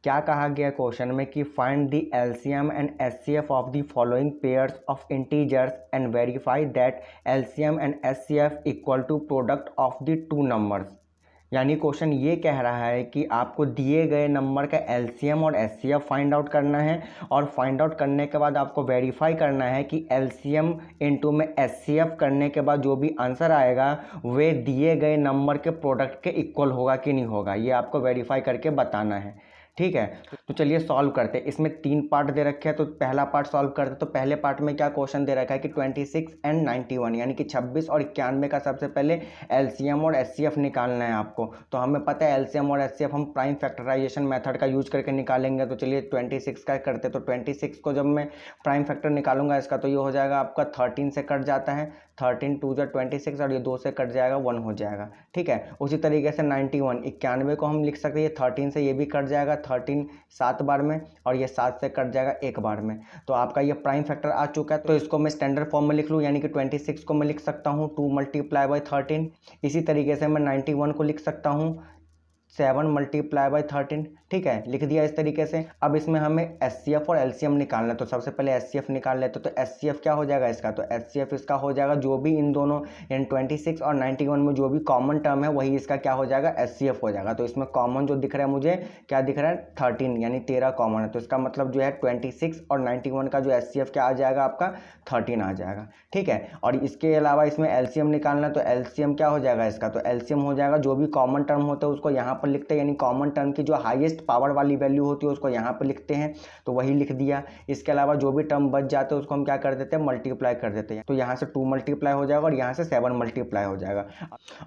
क्या कहा गया क्वेश्चन में कि find the LCM and HCF of the following pairs of integers and verify that LCM and HCF equal to product of the two numbers. यानी question ये कह रहा है कि आपको दिए गए नंबर का एलसीएम और एचसीएफ फाइंड आउट करना है, और फाइंड आउट करने के बाद आपको वेरीफाई करना है कि एलसीएम इनटू में एचसीएफ करने के बाद जो भी आंसर आएगा वे दिए गए नंबर के प्रोडक्ट के इक्वल होगा कि नहीं होगा, ये आपको वेरीफाई करके बताना है। ठीक है, तो चलिए सॉल्व करते हैं। इसमें 3 पार्ट दे रखे हैं, तो पहला पार्ट सॉल्व करते हैं। तो पहले पार्ट में क्या क्वेश्चन दे रखा है कि 26 एंड 91 यानी कि 26 और 91 का सबसे पहले एलसीएम और एचसीएफ निकालना है आपको। तो हमें पता है एलसीएम और एचसीएफ हम प्राइम फैक्टराइजेशन मेथड का यूज करके निकालेंगे। तो चलिए 26 का करते। तो 26 को जब मैं प्राइम फैक्टर निकालूंगा इसका, तो ये हो जाएगा आपका 13 से कट जाता है, 13 2 जा 26 और ये 2 से कट जाएगा 1 हो जाएगा। ठीक है, उसी तरीके से 91 91 को हम लिख सकते हैं, ये 13 से ये भी कट जाएगा, 13 7 बार में और ये 7 से कट जाएगा 1 बार में। तो आपका ये प्राइम फैक्टर आ चुका है। तो इसको मैं स्टैंडर्ड फॉर्म में लिख लूँ, यानी कि 26 को मैं लिख सकता हूँ 2 × 13। इसी तरीके से मैं 91 को लिख सकता हूँ 7 × 13। ठीक है, लिख दिया इस तरीके से। अब इसमें हमें एचसीएफ और एलसीएम निकालना है, तो सबसे पहले एचसीएफ निकाल लेते। तो एचसीएफ क्या हो जाएगा इसका, तो एचसीएफ इसका हो जाएगा जो भी इन दोनों यानी 26 और 91 में जो भी कॉमन टर्म है वही इसका क्या हो जाएगा, एचसीएफ हो जाएगा। तो इसमें कॉमन जो दिख रहा है मुझे क्या दिख रहा है, 13 यानी 13 कॉमन है। तो इसका मतलब जो है 26 और 91 का जो एचसीएफ क्या आ जाएगा आपका 13 आ जाएगा। ठीक है, और इसके अलावा इसमें एलसीएम निकालना है, तो एलसीएम क्या हो जाएगा इसका, तो एलसीएम हो जाएगा जो भी कॉमन टर्म होता है उसको यहाँ पर लिखते हैं, यानी कॉमन टर्म की जो हाईएस्ट पावर वाली वैल्यू होती है उसको यहाँ पर लिखते हैं, तो वही लिख दिया। इसके अलावा जो भी टर्म बच जाते हैं उसको हम क्या कर देते हैं, मल्टीप्लाई कर देते हैं। तो यहाँ से 2 मल्टीप्लाई हो जाएगा और यहाँ से 7 मल्टीप्लाई हो जाएगा।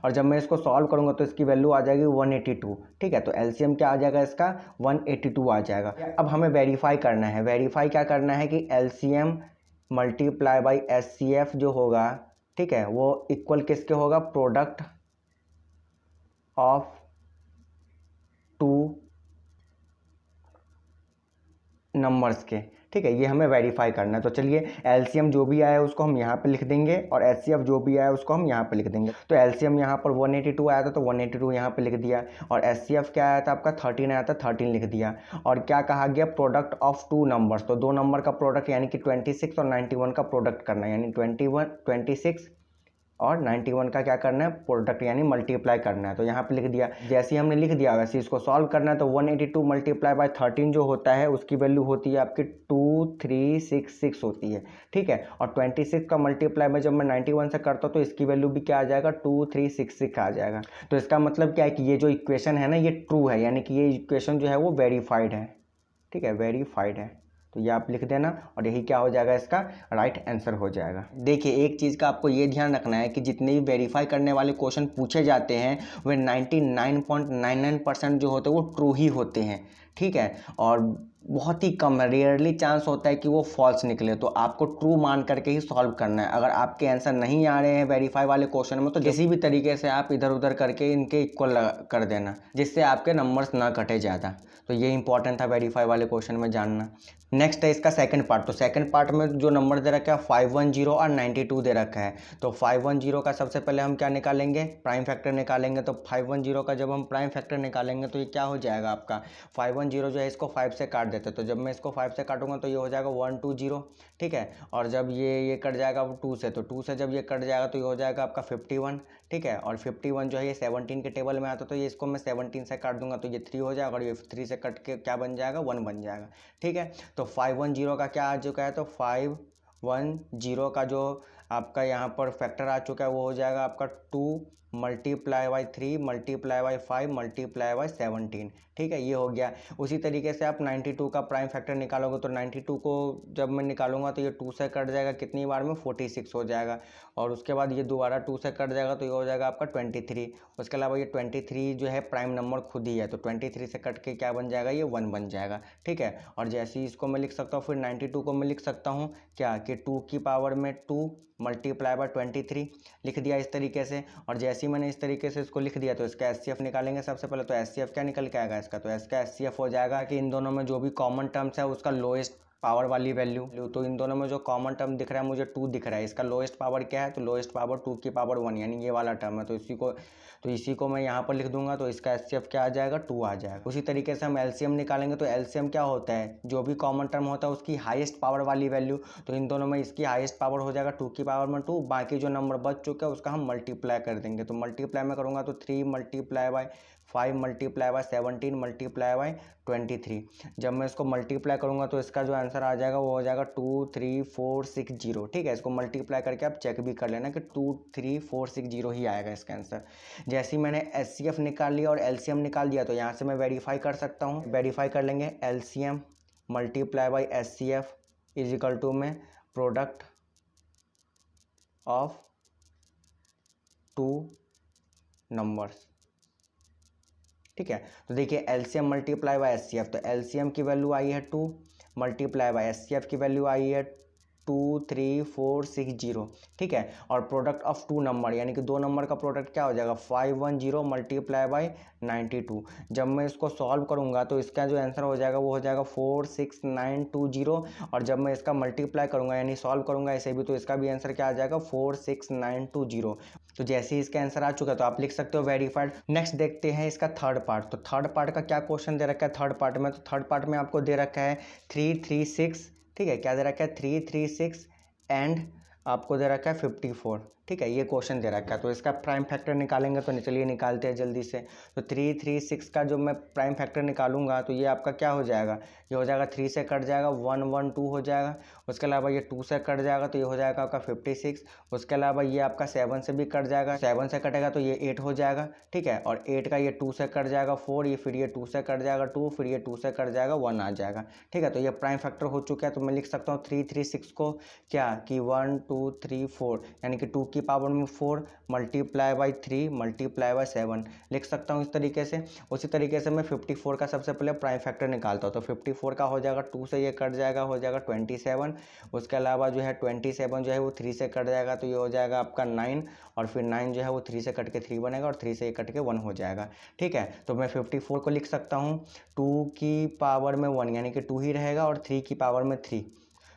और जब मैं इसको सॉल्व करूंगा तो इसकी वैल्यू आ जाएगी 182। ठीक है, तो एलसीएम क्या आ जाएगा इसका 182 आ जाएगा। अब हमें वेरीफाई करना है। वेरीफाई क्या करना है कि एलसीएम मल्टीप्लाई बाई एचसीएफ जो होगा, ठीक है, वो इक्वल किसके होगा, प्रोडक्ट ऑफ 2 नंबर्स के। ठीक है, ये हमें वेरीफाई करना है। तो चलिए एलसीएम जो भी आया उसको हम यहाँ पे लिख देंगे और एचसीएफ जो भी आया उसको हम यहाँ पे लिख देंगे। तो एलसीएम यहाँ पर 182 आया था तो 182 यहाँ पे लिख दिया, और एचसीएफ क्या आया था आपका 13 आया था, 13 लिख दिया। और क्या कहा गया, प्रोडक्ट ऑफ 2 नंबर्स, तो 2 नंबर का प्रोडक्ट यानी कि 26 और 91 का प्रोडक्ट करना है, यानी 26 और 91 का क्या करना है, प्रोडक्ट यानी मल्टीप्लाई करना है। तो यहाँ पे लिख दिया। जैसे ही हमने लिख दिया वैसे इसको सॉल्व करना है। तो 182 मल्टीप्लाई बाय 13 जो होता है उसकी वैल्यू होती है आपकी 2366 होती है। ठीक है, और 26 का मल्टीप्लाई में जब मैं 91 से करता हूँ तो इसकी वैल्यू भी क्या आ जाएगा, 2366 आ जाएगा। तो इसका मतलब क्या है कि ये जो इक्वेशन है ना ये ट्रू है, यानी कि ये इक्वेशन जो है वो वेरीफाइड है। ठीक है, वेरीफाइड है। तो ये आप लिख देना और यही क्या हो जाएगा, इसका राइट आंसर हो जाएगा। देखिए एक चीज़ का आपको ये ध्यान रखना है कि जितने भी वेरीफाई करने वाले क्वेश्चन पूछे जाते हैं वे 99.99% जो होते हैं वो ट्रू ही होते हैं। ठीक है, और बहुत ही कम रेयरली चांस होता है कि वो फॉल्स निकले। तो आपको ट्रू मान करके ही सॉल्व करना है। अगर आपके आंसर नहीं आ रहे हैं वेरीफाई वाले क्वेश्चन में तो किसी भी तरीके से आप इधर उधर करके इनके इक्वल कर देना, जिससे आपके नंबर्स ना कटे ज़्यादा। तो ये इंपॉर्टेंट था वेरीफाई वाले क्वेश्चन में जानना। नेक्स्ट है इसका सेकंड पार्ट। तो सेकंड पार्ट में जो नंबर दे रखा है 510 और 92 दे रखा है। तो 510 का सबसे पहले हम क्या निकालेंगे, प्राइम फैक्टर निकालेंगे। तो 510 का जब हम प्राइम फैक्टर निकालेंगे तो ये क्या हो जाएगा आपका 510 जो है इसको 5 से काट देते हैं। तो जब मैं इसको 5 से काटूंगा तो ये हो जाएगा 120। ठीक है, और जब ये कट जाएगा 2 से, तो 2 से जब ये कट जाएगा तो ये हो जाएगा आपका 51। ठीक है, और 51 जो है ये 17 के टेबल में आता तो ये इसको मैं 17 से काट दूंगा तो ये 3 हो जाएगा, और ये 3 से कट के क्या बन जाएगा, 1 बन जाएगा। ठीक है, तो 510 का क्या आ चुका है, तो 510 का जो आपका यहाँ पर फैक्टर आ चुका है वो हो जाएगा आपका 2 multiply by 3 multiply by 5 multiply by 17। ठीक है, ये हो गया। उसी तरीके से आप 92 का प्राइम फैक्टर निकालोगे तो 92 को जब मैं निकालूंगा तो ये 2 से कट जाएगा कितनी बार में, 46 हो जाएगा, और उसके बाद ये दोबारा 2 से कट जाएगा तो ये हो जाएगा आपका 23। उसके अलावा ये 23 जो है प्राइम नंबर खुद ही है, तो 23 से कट के क्या बन जाएगा, ये 1 बन जाएगा। ठीक है, और जैसे ही इसको मैं लिख सकता हूँ फिर 92 को मैं लिख सकता हूँ क्या कि 2 की पावर में 2 मल्टीप्लाई बाय 23 लिख दिया इस तरीके से। और जैसे ही मैंने इस तरीके से इसको लिख दिया तो इसका एचसीएफ निकालेंगे सबसे पहले। तो एचसीएफ क्या निकल के आएगा इसका, तो इसका एचसीएफ हो जाएगा कि इन दोनों में जो भी कॉमन टर्म्स है उसका लोएस्ट पावर वाली वैल्यू। तो इन दोनों में जो कॉमन टर्म दिख रहा है मुझे 2 दिख रहा है, इसका लोएस्ट पावर क्या है, तो लोएस्ट पावर 2 की पावर 1 यानी ये वाला टर्म है। तो इसी को मैं यहाँ पर लिख दूंगा, तो इसका एचसीएफ क्या आ जाएगा, 2 आ जाएगा। उसी तरीके से हम एलसीएम निकालेंगे, तो एलसीएम क्या होता है, जो भी कॉमन टर्म होता है उसकी हाईएस्ट पावर वाली वैल्यू। तो इन दोनों में इसकी हाईएस्ट पावर हो जाएगा 2 की पावर में 2, बाकी जो नंबर बच चुका है उसका हम मल्टीप्लाई कर देंगे। तो मल्टीप्लाई में करूँगा तो 3 multiply by 5 multiply by 17 multiply by 23। जब मैं इसको मल्टीप्लाई करूंगा तो इसका जो आंसर आ जाएगा वो हो जाएगा 23460। ठीक है, इसको मल्टीप्लाई करके आप चेक भी कर लेना कि 23460 ही आएगा इसका आंसर। जैसे ही मैंने एचसीएफ निकाल लिया और एलसीएम निकाल दिया, तो यहाँ से मैं वेरीफाई कर सकता हूँ। वेरीफाई कर लेंगे, LCM multiply by HCF is equal to में प्रोडक्ट ऑफ 2 नंबर्स। ठीक है, तो देखिए एलसीएम मल्टीप्लाई बाय एचसीएफ, तो एलसीएम की वैल्यू आई है 2 मल्टीप्लाई बाय एचसीएफ की वैल्यू आई है 23460। ठीक है, और प्रोडक्ट ऑफ 2 नंबर यानी कि 2 नंबर का प्रोडक्ट क्या हो जाएगा 510 मल्टीप्लाई बाय 92। जब मैं इसको सॉल्व करूंगा तो इसका जो आंसर हो जाएगा वो हो जाएगा 46920, और जब मैं इसका मल्टीप्लाई करूंगा यानी सॉल्व करूंगा ऐसे भी, तो इसका भी आंसर क्या आ जाएगा 46920। तो जैसे ही इसका आंसर आ चुका है तो आप लिख सकते हो वेरीफाइड। नेक्स्ट देखते हैं इसका थर्ड पार्ट। तो थर्ड पार्ट का क्या क्वेश्चन दे रखा है थर्ड पार्ट में, तो थर्ड पार्ट में आपको दे रखा है 336। ठीक है, क्या दे रखा है 336 एंड आपको दे रखा है 54। ठीक है, ये क्वेश्चन दे रखा है। तो इसका प्राइम फैक्टर निकालेंगे, तो चलिए निकालते हैं जल्दी से। तो 336 का जो मैं प्राइम फैक्टर निकालूंगा तो ये आपका क्या हो जाएगा, ये हो जाएगा 3 से कट जाएगा 112 हो जाएगा। उसके अलावा ये 2 से कट जाएगा तो ये हो जाएगा आपका 56। उसके अलावा ये आपका 7 से भी कट जाएगा, 7 से कटेगा तो ये 8 हो जाएगा। ठीक है, और 8 का ये 2 से कट जाएगा 4, ये फिर ये 2 से कट जाएगा 2, फिर ये 2 से कट जाएगा 1 आ जाएगा। ठीक है, तो ये प्राइम फैक्टर हो चुका है। तो मैं लिख सकता हूँ 336 को क्या कि 1 2 3 4 यानी कि 2 की पावर में 4 मल्टीप्लाई बाई 3 मल्टीप्लाई बाई 7 लिख सकता हूँ इस तरीके से। उसी तरीके से मैं 54 का सबसे पहले प्राइम फैक्टर निकालता हूँ। तो 54 का हो जाएगा 2 से ये कट जाएगा, हो जाएगा 27। उसके अलावा जो है 27 जो है वो 3 से कट जाएगा तो ये हो जाएगा आपका 9, और फिर 9 जो है वो 3 से कट के 3 बनेगा, और 3 से ये कट के 1 हो जाएगा। ठीक है, तो मैं 54 को लिख सकता हूँ 2 की पावर में 1 यानी कि 2 ही रहेगा, और 3 की पावर में 3।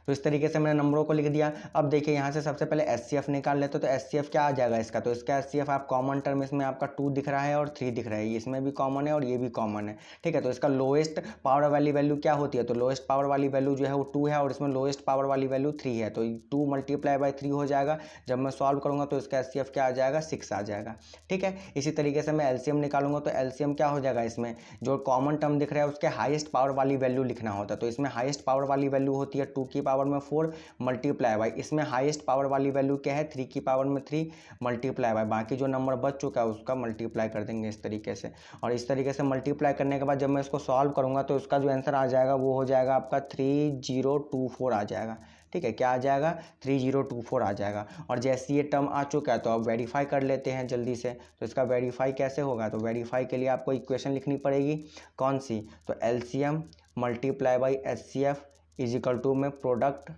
तो इस तरीके से मैंने नंबरों को लिख दिया। अब देखिए यहाँ से सबसे पहले एचसीएफ निकाल लेते तो एचसीएफ क्या आ जाएगा इसका, तो इसका एचसीएफ आप कॉमन टर्म इसमें आपका 2 दिख रहा है और 3 दिख रहा है, इसमें भी कॉमन है और ये भी कॉमन है। ठीक है, तो इसका लोएस्ट पावर वाली वैल्यू क्या होती है, तो लोएस्ट पावर वाली वैल्यू जो है वो 2 है, और इसमें लोएस्ट पावर वाली वैल्यू 3 है। तो 2 मल्टीप्लाई बाई 3 हो जाएगा। जब मैं सॉल्व करूँगा तो इसका एचसीएफ क्या आ जाएगा 6 आ जाएगा। ठीक है, इसी तरीके से मैं एलसीएम निकालूंगा तो एलसीएम क्या हो जाएगा, इसमें जो कॉमन टर्म दिख रहा है उसके हाईएस्ट पावर वाली वैल्यू लिखना होता है। तो इसमें हाईएस्ट पावर वाली वैल्यू होती है 2 की पावर में 4 मल्टीप्लाई बाई, इसमें हाईएस्ट पावर वाली वैल्यू क्या है 3 की पावर में 3 मल्टीप्लाई बाई, बाकी जो नंबर बच चुका है उसका मल्टीप्लाई कर देंगे इस तरीके से। और इस तरीके से मल्टीप्लाई करने के बाद जब मैं इसको सॉल्व करूंगा तो उसका जो आंसर आ जाएगा वो हो जाएगा आपका 3024 आ जाएगा। ठीक है, क्या आ जाएगा 3024 आ जाएगा। और जैसे ये टर्म आ चुका है तो अब वेरीफाई कर लेते हैं जल्दी से। तो इसका वेरीफाई कैसे होगा, तो वेरीफाई के लिए आपको इक्वेशन लिखनी पड़ेगी कौन सी, तो LCM multiply by HCF is equal to में प्रोडक्ट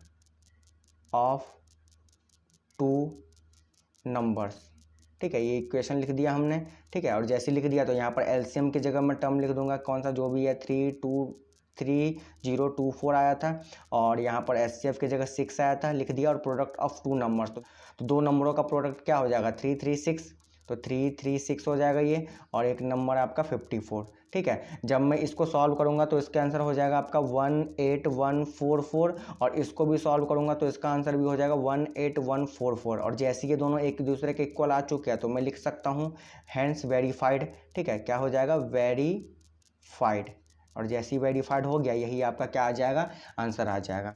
ऑफ 2 नंबर्स। ठीक है, ये इक्वेशन लिख दिया हमने। ठीक है, और जैसे लिख दिया तो यहाँ पर एलसीएम की जगह मैं टर्म लिख दूंगा कौन सा जो भी है 3024 आया था, और यहाँ पर एचसीएफ की जगह 6 आया था, लिख दिया। और प्रोडक्ट ऑफ 2 नंबर्स, तो 2 नंबरों का प्रोडक्ट क्या हो जाएगा 336, तो 336 हो जाएगा ये, और एक नंबर आपका 54। ठीक है, जब मैं इसको सॉल्व करूंगा तो इसका आंसर हो जाएगा आपका 18144, और इसको भी सॉल्व करूंगा तो इसका आंसर भी हो जाएगा 18144। और जैसे ये दोनों एक दूसरे के इक्वल आ चुके हैं तो मैं लिख सकता हूँ हैंस वेरीफाइड। ठीक है, क्या हो जाएगा वेरीफाइड, और जैसे ही वेरीफाइड हो गया यही आपका क्या आ जाएगा आंसर आ जाएगा।